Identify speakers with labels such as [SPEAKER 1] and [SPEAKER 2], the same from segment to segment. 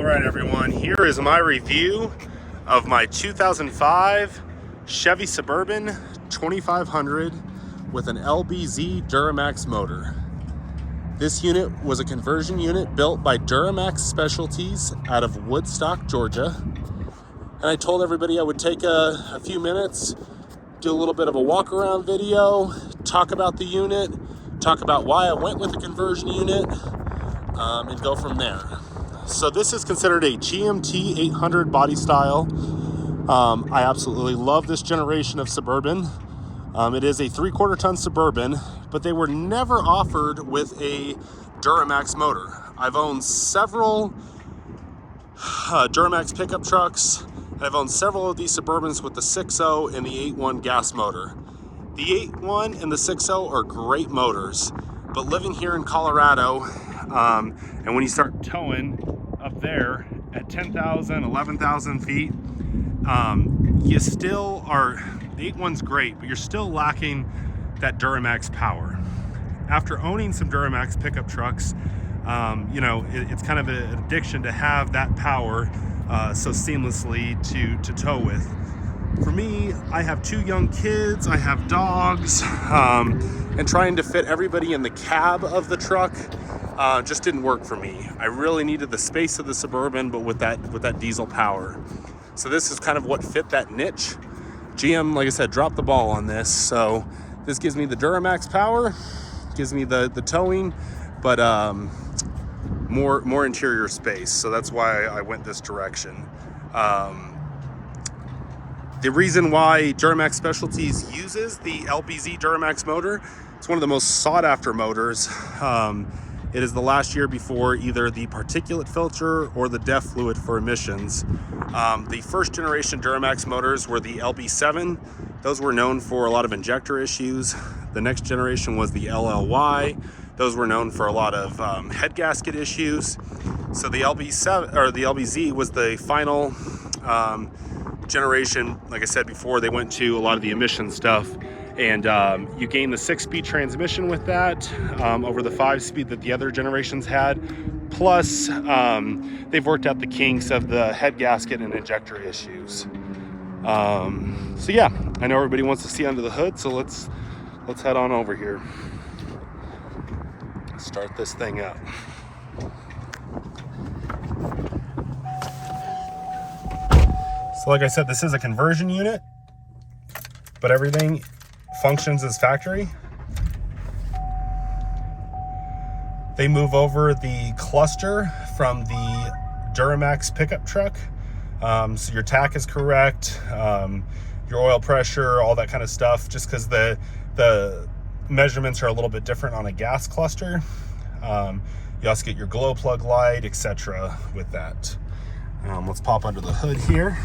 [SPEAKER 1] Alright everyone, here is my review of my 2005 Chevy Suburban 2500 with an LBZ Duramax motor. This unit was a conversion unit built by Duramax Specialties out of Woodstock, Georgia. And I told everybody I would take a few minutes, do a little bit of a walk around video, talk about the unit, talk about why I went with the conversion unit, and go from there. So this is considered a GMT 800 body style. I absolutely love this generation of Suburban. It is a 3/4 ton Suburban, but they were never offered with a Duramax motor. I've owned several Duramax pickup trucks, and I've owned several of these Suburbans with the 6.0 and the 8.1 gas motor. The 8.1 and the 6.0 are great motors, but living here in Colorado, and when you start towing up there at 10,000, 11,000 feet, you still are, the 8.1's great, but you're still lacking that Duramax power. After owning some Duramax pickup trucks, you know, it's kind of an addiction to have that power so seamlessly to tow with. For me, I have 2 young kids, I have dogs, and trying to fit everybody in the cab of the truck just didn't work for me. I really needed the space of the Suburban, but with that diesel power. So this is kind of what fit that niche. GM, like I said, dropped the ball on this. So this gives me the Duramax power, gives me the towing, but more interior space. So that's why I went this direction. The reason why Duramax Specialties uses the LBZ Duramax motor, it's one of the most sought after motors. It is the last year before either the particulate filter or the DEF fluid for emissions. The first generation Duramax motors were the LB7. Those were known for a lot of injector issues. The next generation was the LLY. Those were known for a lot of head gasket issues. So the LB7 or the LBZ was the final generation. Like I said before, they went to a lot of the emission stuff, and you gain the 6-speed transmission with that over the 5-speed that the other generations had. Plus, they've worked out the kinks of the head gasket and injector issues. So yeah, I know everybody wants to see under the hood, so let's head on over here. Start this thing up. So like I said, this is a conversion unit, but everything functions as factory. They move over the cluster from the Duramax pickup truck. So your tack is correct, your oil pressure, all that kind of stuff, just because the measurements are a little bit different on a gas cluster. You also get your glow plug light, etc. with that. Let's pop under the hood here.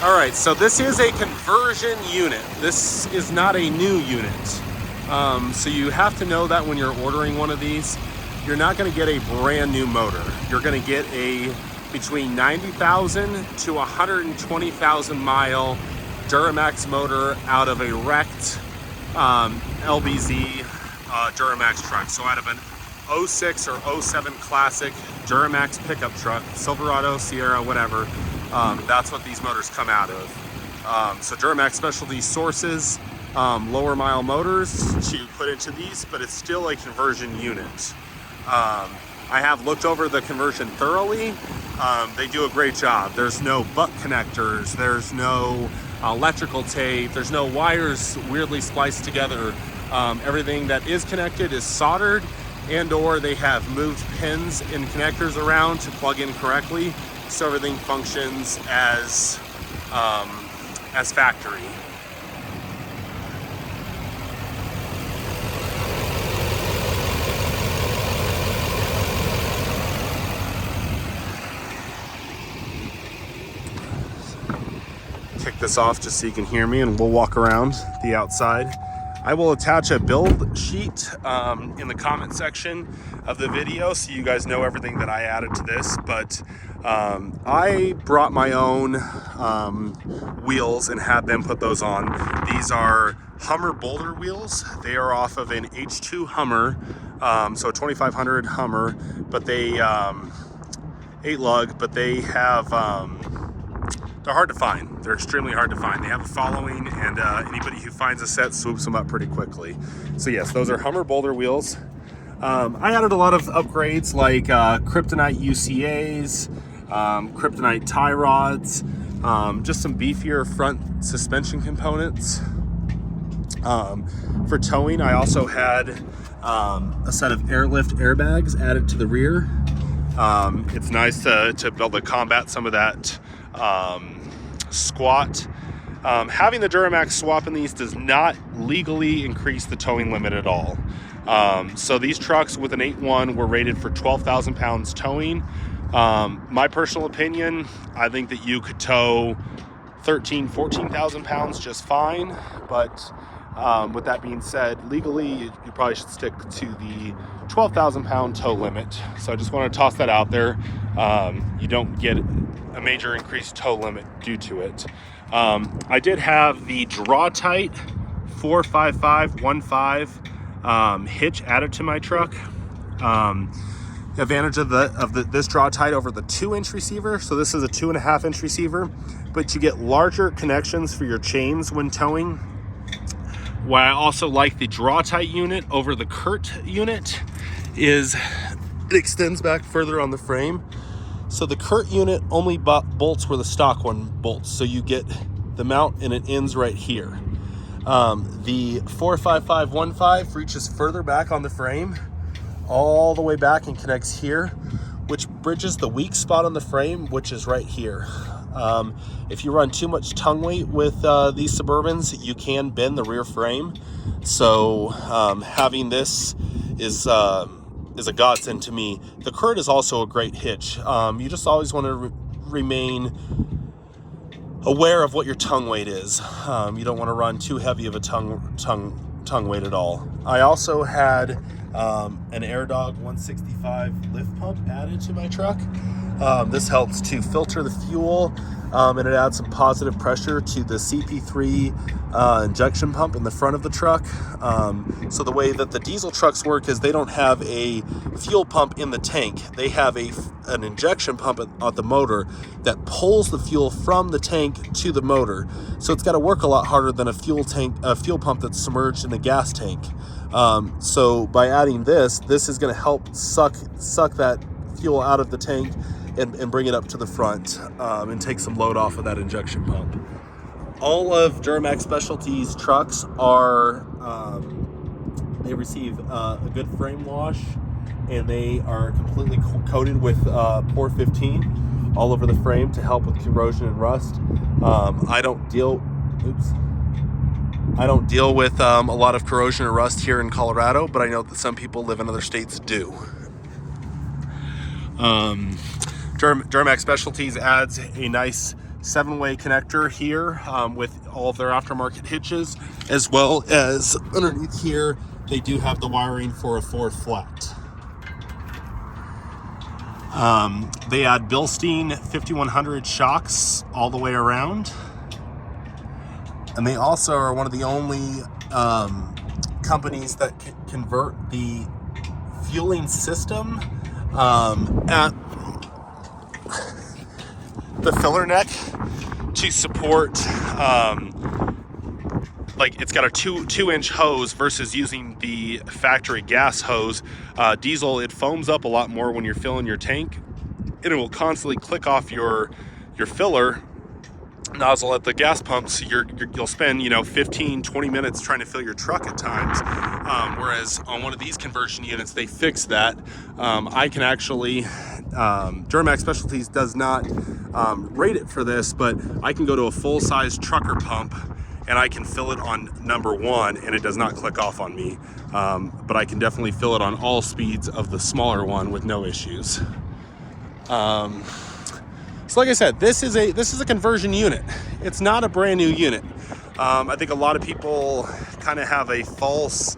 [SPEAKER 1] All right, so this is a conversion unit. This is not a new unit. So you have to know that when you're ordering one of these, you're not gonna get a brand new motor. You're gonna get a between 90,000 to 120,000 mile Duramax motor out of a wrecked LBZ Duramax truck. So out of an 06 or 07 classic Duramax pickup truck, Silverado, Sierra, whatever, that's what these motors come out of. So Duramax Specialty sources lower mile motors to put into these, but it's still a conversion unit. I have looked over the conversion thoroughly. They do a great job. There's no butt connectors, there's no electrical tape, there's no wires weirdly spliced together. Everything that is connected is soldered, and or they have moved pins and connectors around to plug in correctly, so everything functions as factory. Kick this off just so you can hear me, and we'll walk around the outside. I will attach a build sheet in the comment section of the video so you guys know everything that I added to this. But I brought my own wheels and had them put those on. These are Hummer Boulder wheels. They are off of an H2 Hummer, so a 2500 Hummer, but they 8 lug, but they have they're hard to find. They're extremely hard to find. They have a following, and anybody who finds a set swoops them up pretty quickly. So yes, those are Hummer Boulder wheels. I added a lot of upgrades like kryptonite UCAs, kryptonite tie rods, just some beefier front suspension components. For towing, I also had a set of airlift airbags added to the rear. It's nice to be able to combat some of that squat. Having the Duramax swap in these does not legally increase the towing limit at all. So these trucks with an 8.1 were rated for 12,000 pounds towing. My personal opinion, I think that you could tow 14,000 pounds just fine. But with that being said, legally, you probably should stick to the 12,000 pound tow limit. So I just want to toss that out there. You don't get a major increased tow limit due to it. I did have the Draw Tight 45515 hitch added to my truck. Advantage of this Draw Tight over the 2-inch receiver. So this is a 2.5-inch receiver, but you get larger connections for your chains when towing. Why I also like the Draw Tight unit over the Curt unit is it extends back further on the frame. So the Curt unit only bolts where the stock one bolts. So you get the mount and it ends right here. The 45515 reaches further back on the frame, all the way back, and connects here, which bridges the weak spot on the frame, which is right here. If you run too much tongue weight with these Suburbans, you can bend the rear frame. So having this is a godsend to me. The Curt is also a great hitch. You just always want to remain aware of what your tongue weight is. You don't want to run too heavy of a tongue weight at all. I also had an AirDog 165 lift pump added to my truck. This helps to filter the fuel, and it adds some positive pressure to the CP3 injection pump in the front of the truck. So the way that the diesel trucks work is they don't have a fuel pump in the tank. They have an injection pump at the motor that pulls the fuel from the tank to the motor. So it's got to work a lot harder than a fuel pump that's submerged in a gas tank. So by adding this is going to help suck that fuel out of the tank and bring it up to the front, and take some load off of that injection pump. All of Duramax Specialties trucks are, they receive a good frame wash, and they are completely coated with Pore 15 all over the frame to help with corrosion and rust. I don't deal with a lot of corrosion or rust here in Colorado, but I know that some people live in other states do. Duramax Specialties adds a nice 7-way connector here with all of their aftermarket hitches, as well as underneath here they do have the wiring for a 4 flat. They add Bilstein 5100 shocks all the way around, and they also are one of the only companies that can convert the fueling system at the filler neck to support, like it's got a 2-inch hose versus using the factory gas hose. Diesel, it foams up a lot more when you're filling your tank, and it will constantly click off your filler nozzle at the gas pumps. You'll spend 15-20 minutes trying to fill your truck at times, whereas on one of these conversion units they fix that. I can actually Duramax Specialties does not rate it for this, but I can go to a full-size trucker pump and I can fill it on number 1 and it does not click off on me, but I can definitely fill it on all speeds of the smaller one with no issues. So like I said, this is a conversion unit. It's not a brand new unit. I think a lot of people kind of have a false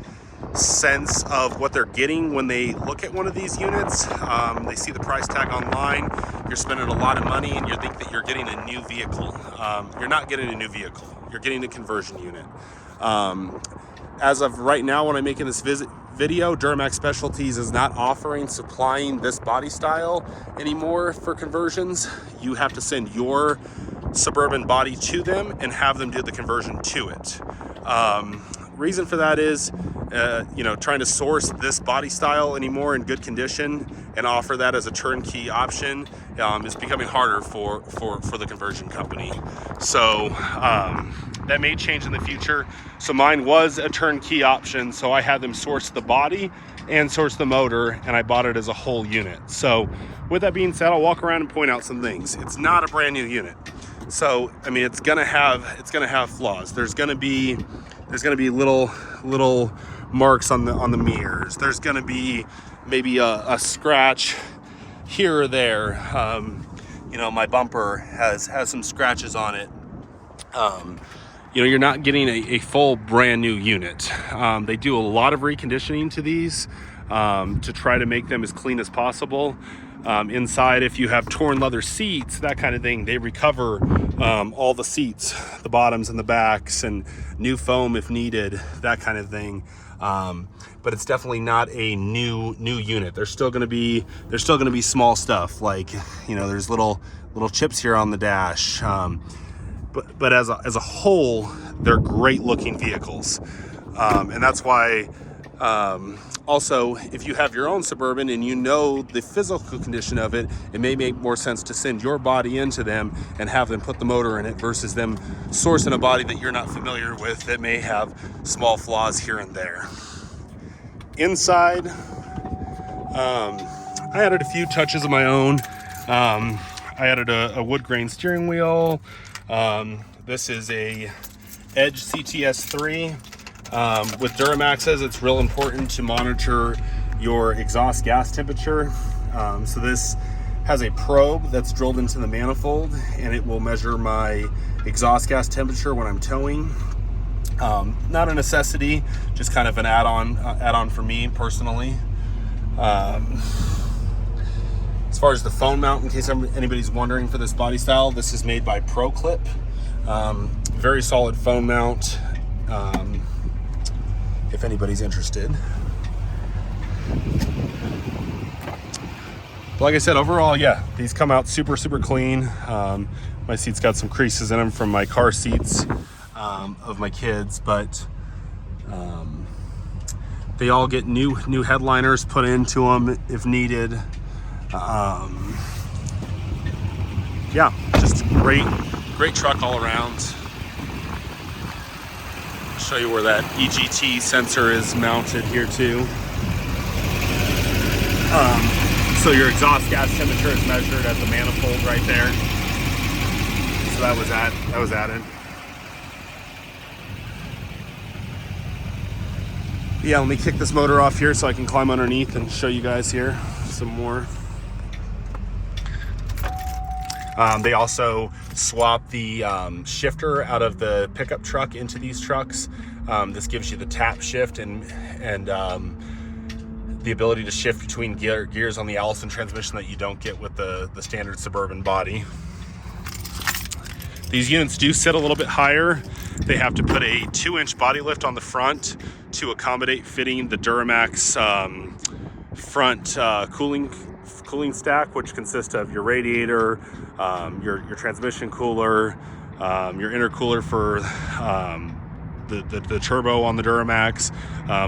[SPEAKER 1] sense of what they're getting when they look at one of these units. They see the price tag online, you're spending a lot of money, and you think that you're getting a new vehicle. You're not getting a new vehicle, you're getting a conversion unit. As of right now, when I'm making this video, Duramax Specialties is not supplying this body style anymore for conversions. You have to send your Suburban body to them and have them do the conversion to it. Reason for that is, trying to source this body style anymore in good condition and offer that as a turnkey option is becoming harder for the conversion company. So that may change in the future. So mine was a turnkey option, so I had them source the body and source the motor, and I bought it as a whole unit. So with that being said, I'll walk around and point out some things. It's not a brand new unit. So, I mean, it's gonna have flaws. There's gonna be little marks on the mirrors. There's gonna be maybe a scratch here or there. My bumper has some scratches on it. You're not getting a full brand new unit. They do a lot of reconditioning to these to try to make them as clean as possible. Inside, if you have torn leather seats, that kind of thing, they recover all the seats, the bottoms and the backs, and new foam if needed, that kind of thing. But it's definitely not a new unit. There's still going to be small stuff, like there's little chips here on the dash. But as a whole, they're great looking vehicles, and that's why. Also, if you have your own Suburban and you know the physical condition of it, it may make more sense to send your body into them and have them put the motor in it versus them sourcing a body that you're not familiar with that may have small flaws here and there. Inside, I added a few touches of my own. I added a wood grain steering wheel. This is a Edge CTS3. With Duramaxes, it's real important to monitor your exhaust gas temperature. So this has a probe that's drilled into the manifold, and it will measure my exhaust gas temperature when I'm towing. Not a necessity, just kind of an add-on for me personally. As far as the phone mount, in case anybody's wondering for this body style, this is made by Pro Clip. Very solid phone mount. If anybody's interested. But like I said, overall, yeah, these come out super clean. My seat's got some creases in them from my car seats of my kids, but they all get new headliners put into them if needed. Yeah, just great truck all around. Show you where that EGT sensor is mounted here too. So your exhaust gas temperature is measured at the manifold right there. So that was added. Yeah, let me kick this motor off here so I can climb underneath and show you guys here some more. They also swap the shifter out of the pickup truck into these trucks. This gives you the tap shift and the ability to shift between gears on the Allison transmission that you don't get with the standard Suburban body. These units do sit a little bit higher. They have to put a 2-inch body lift on the front to accommodate fitting the Duramax front cooling stack, which consists of your radiator, your transmission cooler, your intercooler for the turbo on the Duramax,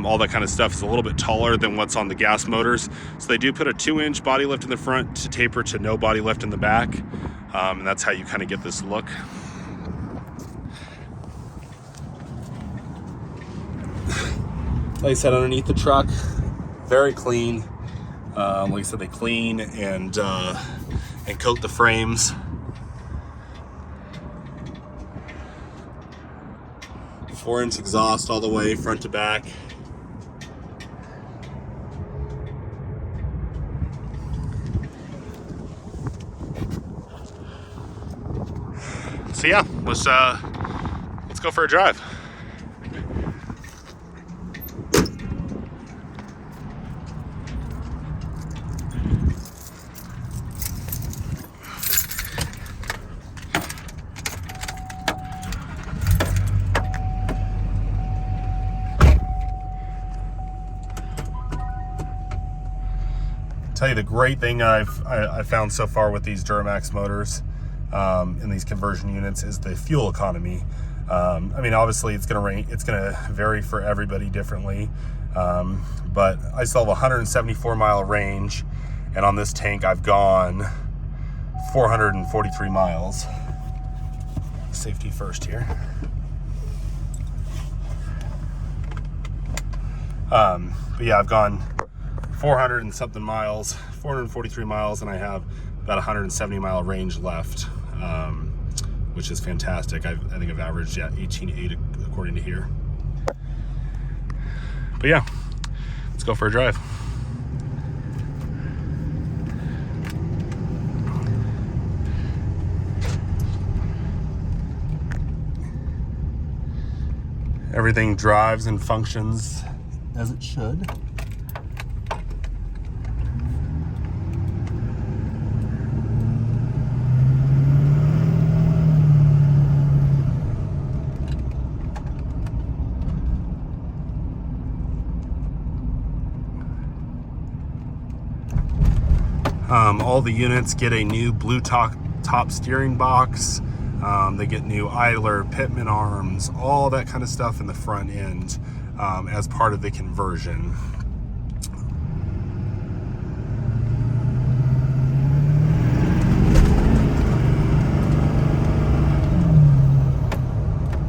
[SPEAKER 1] all that kind of stuff is a little bit taller than what's on the gas motors. So they do put a 2-inch body lift in the front to taper to no body lift in the back, and that's how you kind of get this look. Like I said, underneath the truck, very clean. Like I said, they clean and coat the frames. Four-inch exhaust all the way front to back. So yeah, let's go for a drive. Tell you the great thing I've found so far with these Duramax motors in these conversion units is the fuel economy. I mean, obviously it's gonna vary for everybody differently, but I still have a 174 mile range, and on this tank I've gone 443 miles. Safety first here. But yeah, I've gone 400 and something miles, 443 miles, and I have about 170 mile range left, which is fantastic. I think I've averaged 18.8 according to here. But yeah, let's go for a drive. Everything drives and functions as it should. All the units get a new blue top steering box. They get new idler, pitman arms, all that kind of stuff in the front end as part of the conversion.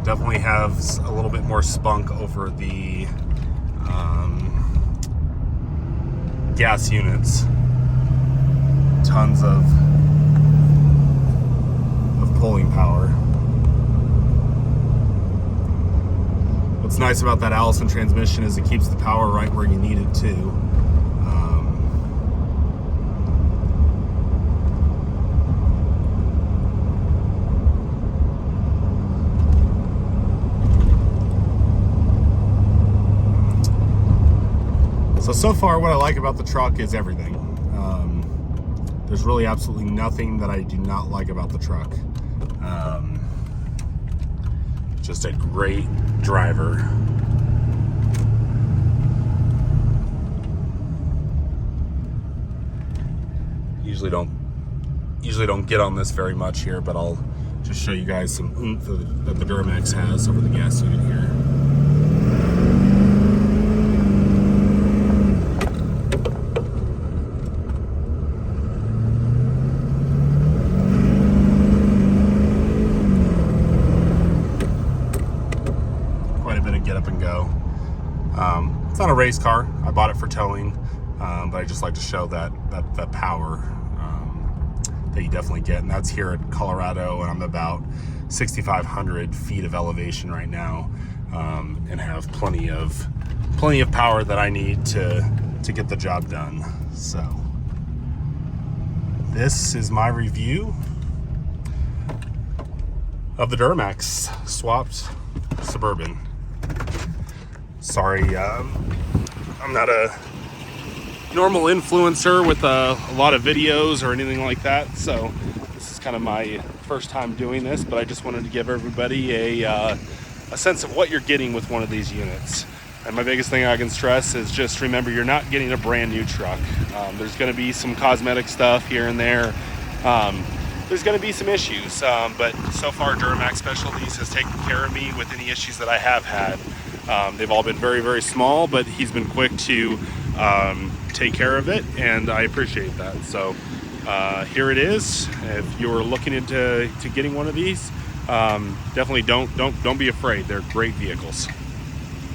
[SPEAKER 1] Definitely has a little bit more spunk over the gas units. Tons of pulling power. What's nice about that Allison transmission is it keeps the power right where you need it to. So far what I like about the truck is everything. There's really absolutely nothing that I do not like about the truck. Just a great driver. Usually don't get on this very much here, but I'll just show you guys some oomph that the Duramax has over the gas unit here. It's not a race car. I bought it for towing, but I just like to show that power that you definitely get, and that's here at Colorado, and I'm about 6,500 feet of elevation right now, and have plenty of power that I need to get the job done. So this is my review of the Duramax swapped Suburban. Sorry, I'm not a normal influencer with a lot of videos or anything like that, so this is kind of my first time doing this, but I just wanted to give everybody a sense of what you're getting with one of these units. And my biggest thing I can stress is just remember, you're not getting a brand new truck. There's going to be some cosmetic stuff here and there. There's going to be some issues, but so far Duramax Specialties has taken care of me with any issues that I have had. They've all been very, very small, but he's been quick to take care of it, and I appreciate that. So here it is. If you're looking into getting one of these, definitely don't be afraid. They're great vehicles.